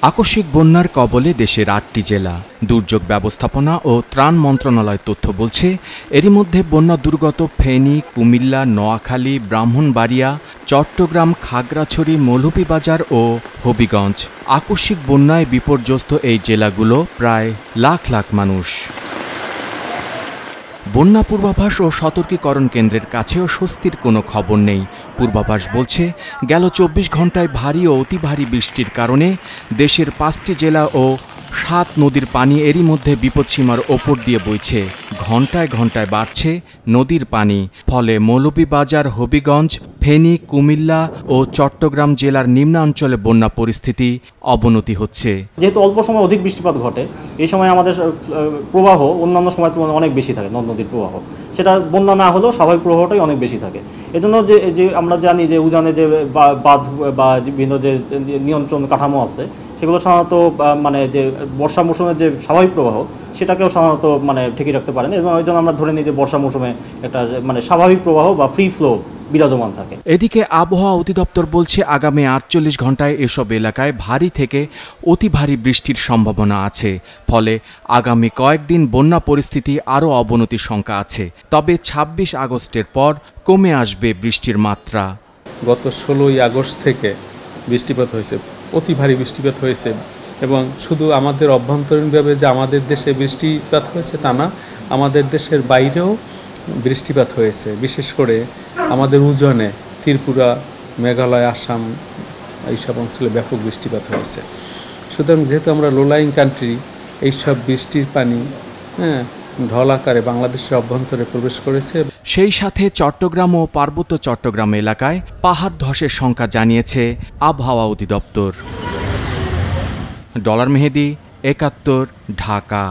আকস্মিক বন্যার কবলে দেশের ৮টি জেলা। দুর্যোগ ব্যবস্থাপনা ও ত্রাণ মন্ত্রণালয় তথ্য বলছে, এরই মধ্যে বন্যা দুর্গত ফেনী, কুমিল্লা, নোয়াখালী, ব্রাহ্মণবাড়িয়া, চট্টগ্রাম, খাগড়াছড়ি, মৌলভীবাজার ও হবিগঞ্জ। আকস্মিক বন্যায় বিপর্যস্ত এই জেলাগুলো প্রায় লাখ লাখ মানুষ। বন্যা পূর্বাভাস ও সতর্কীকরণ কেন্দ্রের কাছেও স্বস্তির কোনো খবর নেই। পূর্বাভাস বলছে, গেল ২৪ ঘন্টায় ভারী ও অতি ভারী বৃষ্টির কারণে দেশের ৫টি জেলা ও ৭ নদীর পানি এরই মধ্যে বিপদসীমার ওপর দিয়ে বইছে। ঘন্টায় ঘন্টায় বাড়ছে নদীর পানি। ফলে মৌলভীবাজার, হবিগঞ্জ, ফেনী, কুমিল্লা ও চট্টগ্রাম জেলার নিম্নাঞ্চলে বন্যা পরিস্থিতি অবনতি হচ্ছে। যেহেতু অল্প সময় অধিক বৃষ্টিপাত ঘটে, এই সময় আমাদের প্রবাহ অন্যান্য সময়ের তুলনায় অনেক বেশি থাকে। নদ নদীর প্রবাহ সেটা বন্যা না হলেও স্বাভাবিক প্রবাহটাই অনেক বেশি থাকে। এজন্য যে আমরা জানি যে উজানে যে বাঁধ বা বিভিন্ন যে নিয়ন্ত্রণ কাঠামো আছে, সেগুলো সাধারণত মানে যে বর্ষা মৌসুমের যে স্বাভাবিক প্রবাহ সেটাকেও সাধারণত মানে ঠেকিয়ে রাখতে পারেন, এবং ওই জন্য আমরা ধরে নিই যে বর্ষা মৌসুমে একটা মানে স্বাভাবিক প্রবাহ বা ফ্রি ফ্লো বিরাজমান থাকে। এদিকে আবহাওয়া অধিদপ্তর বলছে, আগামী ৪৮ ঘন্টায় এসব এলাকায় ভারী থেকে অতি ভারী বৃষ্টির সম্ভাবনা আছে। ফলে আগামী কয়েকদিন বন্যা পরিস্থিতি আরও অবনতির শঙ্কা আছে। তবে ২৬ আগস্টের পর কমে আসবে বৃষ্টির মাত্রা। গত ১৬ই আগস্ট থেকে বৃষ্টিপাত হয়েছে, অতি ভারী বৃষ্টিপাত হয়েছে, এবং শুধু আমাদের অভ্যন্তরীণভাবে যে আমাদের দেশে বৃষ্টিপাত হয়েছে তা না, আমাদের দেশের বাইরেও বৃষ্টিপাত হয়েছে। বিশেষ করে আমাদের উজানে ত্রিপুরা, মেঘালয়, আসাম এইসব অঞ্চলে ব্যাপক বৃষ্টিপাত হয়েছে। সুতরাং যেহেতু আমরা লোলাইং কান্ট্রি, এইসব বৃষ্টির পানি ঢল আকারে বাংলাদেশের অভ্যন্তরে প্রবেশ করেছে। সেই সাথে চট্টগ্রাম ও পার্বত্য চট্টগ্রাম এলাকায় পাহাড় ধসের সংখ্যা জানিয়েছে আবহাওয়া অধিদপ্তর। ডলার মেহেদি, ৭১, ঢাকা।